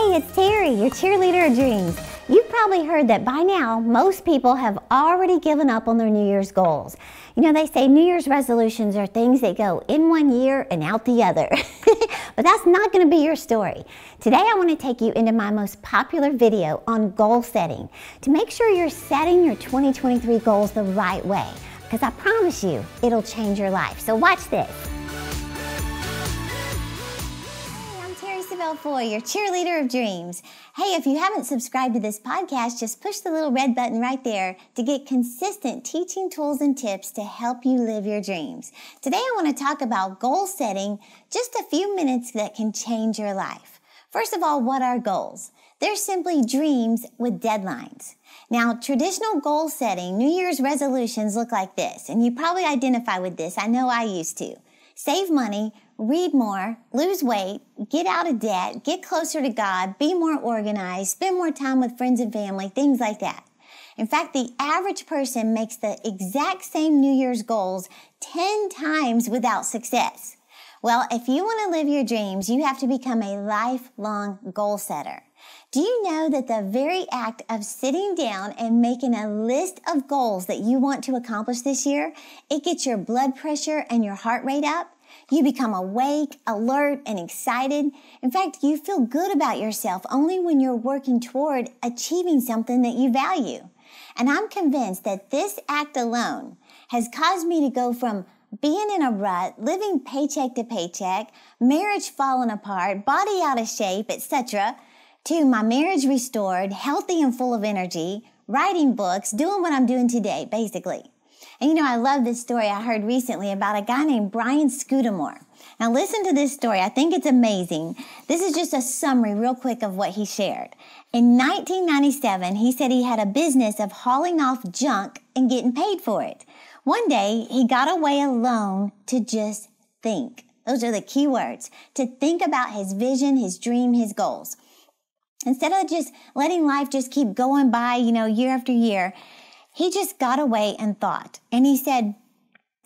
Hey, it's Terri, your cheerleader of dreams. You've probably heard that by now, most people have already given up on their New Year's goals. You know, they say New Year's resolutions are things that go in one year and out the other. But that's not going to be your story. Today, I want to take you into my most popular video on goal setting to make sure you're setting your 2023 goals the right way. Because I promise you, it'll change your life. So watch this. Savelle, your cheerleader of dreams. Hey, if you haven't subscribed to this podcast, just push the little red button right there to get consistent teaching tools and tips to help you live your dreams. Today, I want to talk about goal setting, just a few minutes that can change your life. First of all, what are goals? They're simply dreams with deadlines. Now, traditional goal setting, New Year's resolutions look like this, and you probably identify with this. I know I used to. Save money, read more, lose weight, get out of debt, get closer to God, be more organized, spend more time with friends and family, things like that. In fact, the average person makes the exact same New Year's goals 10 times without success. Well, if you want to live your dreams, you have to become a lifelong goal setter. Do you know that the very act of sitting down and making a list of goals that you want to accomplish this year, it gets your blood pressure and your heart rate up? You become awake, alert, and excited. In fact, you feel good about yourself only when you're working toward achieving something that you value. And I'm convinced that this act alone has caused me to go from being in a rut, living paycheck to paycheck, marriage falling apart, body out of shape, etc., to my marriage restored, healthy and full of energy, writing books, doing what I'm doing today, basically. And you know, I love this story I heard recently about a guy named Brian Scudamore. Now listen to this story. I think it's amazing. This is just a summary real quick of what he shared. In 1997, he said he had a business of hauling off junk and getting paid for it. One day, he got away alone to just think. Those are the key words. To think about his vision, his dream, his goals. Instead of just letting life just keep going by, year after year, he just got away and thought. And he said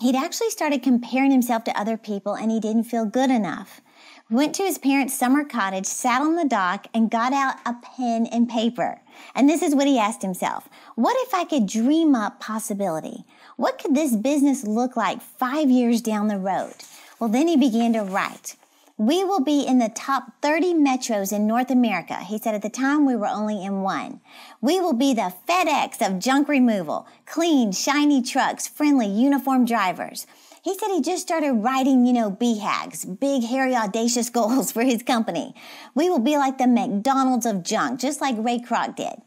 he'd actually started comparing himself to other people and he didn't feel good enough. Went to his parents' summer cottage, sat on the dock, and got out a pen and paper. And this is what he asked himself. What if I could dream up possibility? What could this business look like 5 years down the road? Well, then he began to write. We will be in the top 30 metros in North America. He said at the time we were only in one. We will be the FedEx of junk removal, clean, shiny trucks, friendly, uniformed drivers. He said he just started writing, BHAGs, big, hairy, audacious goals for his company. We will be like the McDonald's of junk, just like Ray Kroc did.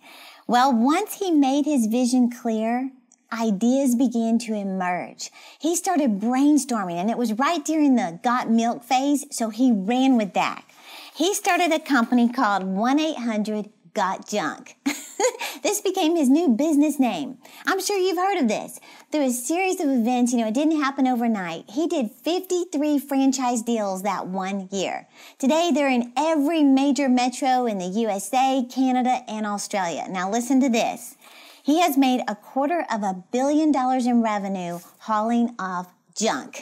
Well, once he made his vision clear, ideas began to emerge. He started brainstorming, and it was right during the got milk phase, so he ran with that. He started a company called 1-800-GOT-JUNK. This became his new business name. I'm sure you've heard of this. Through a series of events, it didn't happen overnight. He did 53 franchise deals that one year. Today, they're in every major metro in the USA, Canada, and Australia. Now listen to this. He has made $250 million in revenue hauling off junk.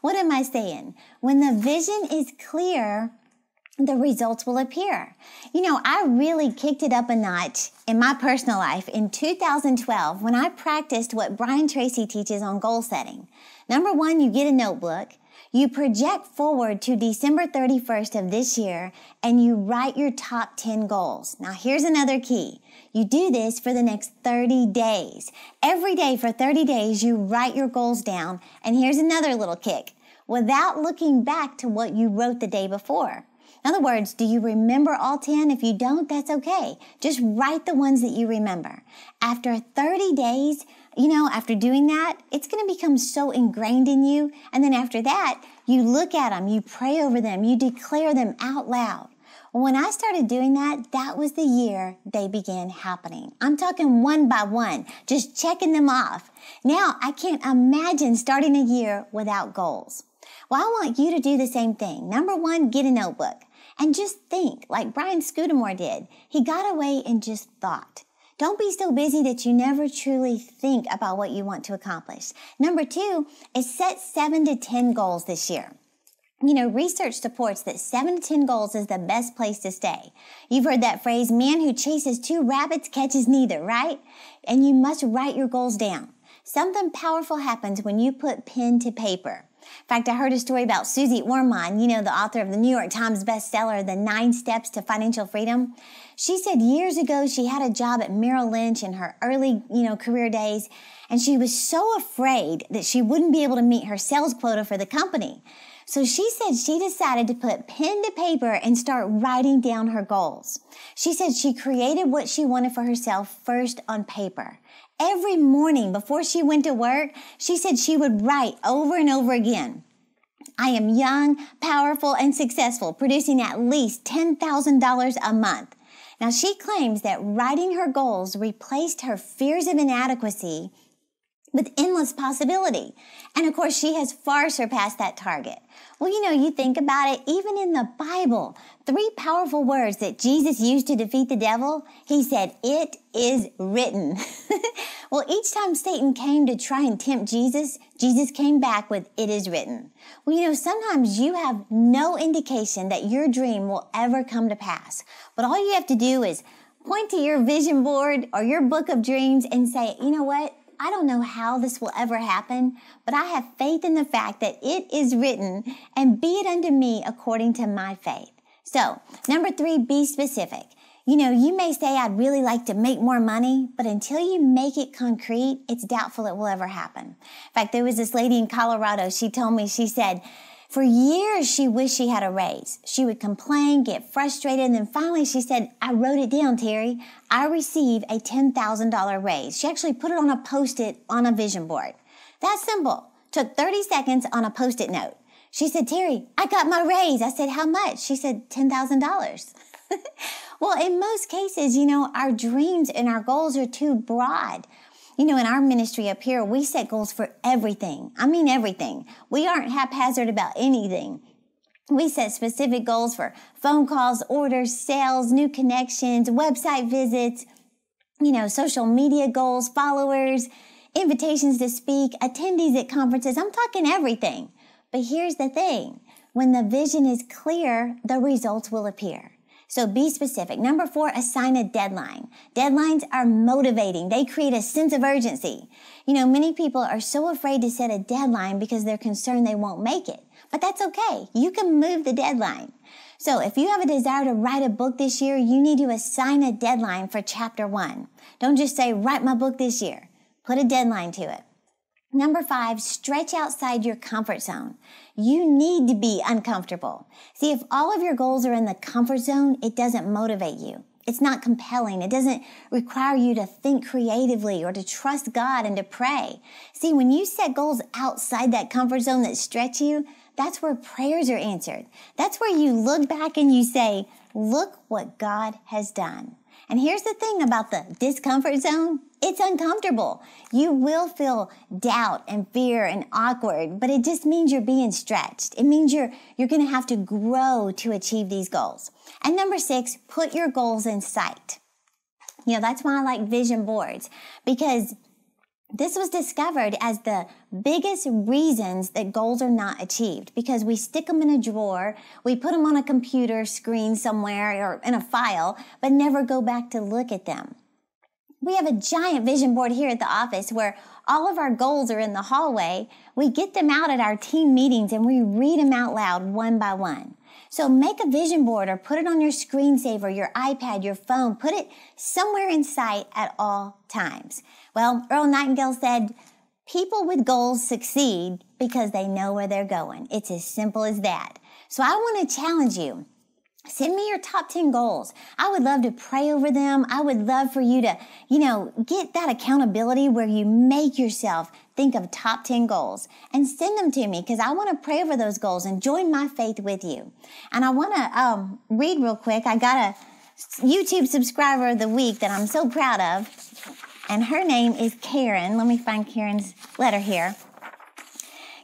What am I saying? When the vision is clear, the results will appear. I really kicked it up a notch in my personal life in 2012 when I practiced what Brian Tracy teaches on goal setting. Number one, you get a notebook. You project forward to December 31st of this year and you write your top 10 goals. Now here's another key. You do this for the next 30 days. Every day for 30 days, you write your goals down. And here's another little kick. Without looking back to what you wrote the day before. In other words, do you remember all 10? If you don't, that's okay. Just write the ones that you remember. After 30 days, after doing that, it's going to become so ingrained in you. And then after that, you look at them, you pray over them, you declare them out loud. When I started doing that, that was the year they began happening. I'm talking one by one, just checking them off. Now, I can't imagine starting a year without goals. Well, I want you to do the same thing. Number one, get a notebook and just think like Brian Scudamore did. He got away and just thought. Don't be so busy that you never truly think about what you want to accomplish. Number two is set 7 to 10 goals this year. Research supports that 7 to 10 goals is the best place to stay. You've heard that phrase, man who chases 2 rabbits catches neither, right? And you must write your goals down. Something powerful happens when you put pen to paper. In fact, I heard a story about Susie Orman, the author of the New York Times bestseller, The 9 Steps to Financial Freedom. She said years ago she had a job at Merrill Lynch in her early, career days, and she was so afraid that she wouldn't be able to meet her sales quota for the company. So she said she decided to put pen to paper and start writing down her goals. She said she created what she wanted for herself first on paper. Every morning before she went to work, she said she would write over and over again, I am young, powerful, and successful, producing at least $10,000 a month. Now, she claims that writing her goals replaced her fears of inadequacy with endless possibility. And of course, she has far surpassed that target. Well, you think about it, even in the Bible, 3 powerful words that Jesus used to defeat the devil, he said, it is written. Well, each time Satan came to try and tempt Jesus, Jesus came back with, it is written. Well, sometimes you have no indication that your dream will ever come to pass. But all you have to do is point to your vision board or your book of dreams and say, you know what? I don't know how this will ever happen, but I have faith in the fact that it is written, and be it unto me according to my faith. So, number 3, be specific. You may say, I'd really like to make more money, but until you make it concrete, it's doubtful it will ever happen. In fact, there was this lady in Colorado, she told me, she said, for years, she wished she had a raise. She would complain, get frustrated, and then finally she said, I wrote it down, Terry. I received a $10,000 raise. She actually put it on a Post-it on a vision board. That's simple. Took 30 seconds on a Post-it note. She said, Terry, I got my raise. I said, how much? She said, $10,000. Well, in most cases, our dreams and our goals are too broad. In our ministry up here, we set goals for everything. I mean, everything. We aren't haphazard about anything. We set specific goals for phone calls, orders, sales, new connections, website visits, social media goals, followers, invitations to speak, attendees at conferences. I'm talking everything. But here's the thing. When the vision is clear, the results will appear. So be specific. Number 4, assign a deadline. Deadlines are motivating. They create a sense of urgency. Many people are so afraid to set a deadline because they're concerned they won't make it. But that's okay. You can move the deadline. So if you have a desire to write a book this year, you need to assign a deadline for chapter 1. Don't just say, write my book this year. Put a deadline to it. Number 5, stretch outside your comfort zone. You need to be uncomfortable. See, if all of your goals are in the comfort zone, it doesn't motivate you. It's not compelling. It doesn't require you to think creatively or to trust God and to pray. See, when you set goals outside that comfort zone that stretch you, that's where prayers are answered. That's where you look back and you say, look what God has done. And here's the thing about the discomfort zone. It's uncomfortable. You will feel doubt and fear and awkward, but it just means you're being stretched. It means you're going to have to grow to achieve these goals. And number 6, put your goals in sight. That's why I like vision boards, because this was discovered as the biggest reasons that goals are not achieved, because we stick them in a drawer, we put them on a computer screen somewhere or in a file, but never go back to look at them. We have a giant vision board here at the office where all of our goals are in the hallway. We get them out at our team meetings and we read them out loud one by one. So make a vision board or put it on your screensaver, your iPad, your phone. Put it somewhere in sight at all times. Well, Earl Nightingale said, people with goals succeed because they know where they're going. It's as simple as that. So I want to challenge you. Send me your top 10 goals. I would love to pray over them. I would love for you to, get that accountability where you make yourself think of top 10 goals and send them to me, because I want to pray over those goals and join my faith with you. And I want to read real quick. I got a YouTube subscriber of the week that I'm so proud of, and her name is Karen. Let me find Karen's letter here.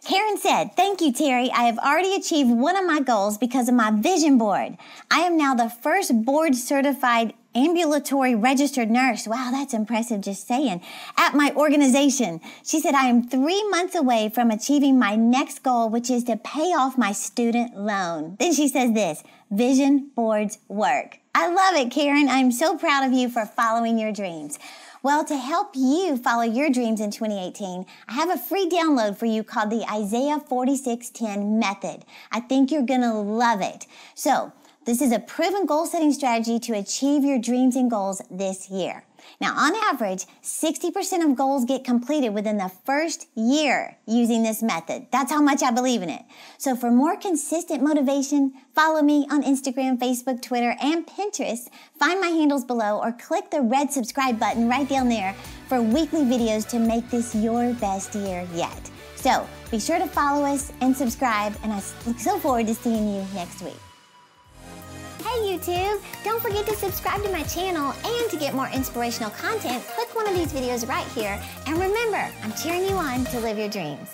Karen said, thank you, Terry. I have already achieved one of my goals because of my vision board. I am now the first board certified ambulatory registered nurse. Wow, that's impressive just saying. At my organization. She said, I am 3 months away from achieving my next goal, which is to pay off my student loan. Then she says this, vision boards work. I love it, Karen. I'm so proud of you for following your dreams. Well, to help you follow your dreams in 2018, I have a free download for you called the Isaiah 46:10 method. I think you're going to love it. So, this is a proven goal-setting strategy to achieve your dreams and goals this year. Now, on average, 60% of goals get completed within the first year using this method. That's how much I believe in it. So for more consistent motivation, follow me on Instagram, Facebook, Twitter, and Pinterest. Find my handles below or click the red subscribe button right down there for weekly videos to make this your best year yet. So be sure to follow us and subscribe, and I look so forward to seeing you next week. Hey YouTube, don't forget to subscribe to my channel, and to get more inspirational content, click one of these videos right here. And remember, I'm cheering you on to live your dreams.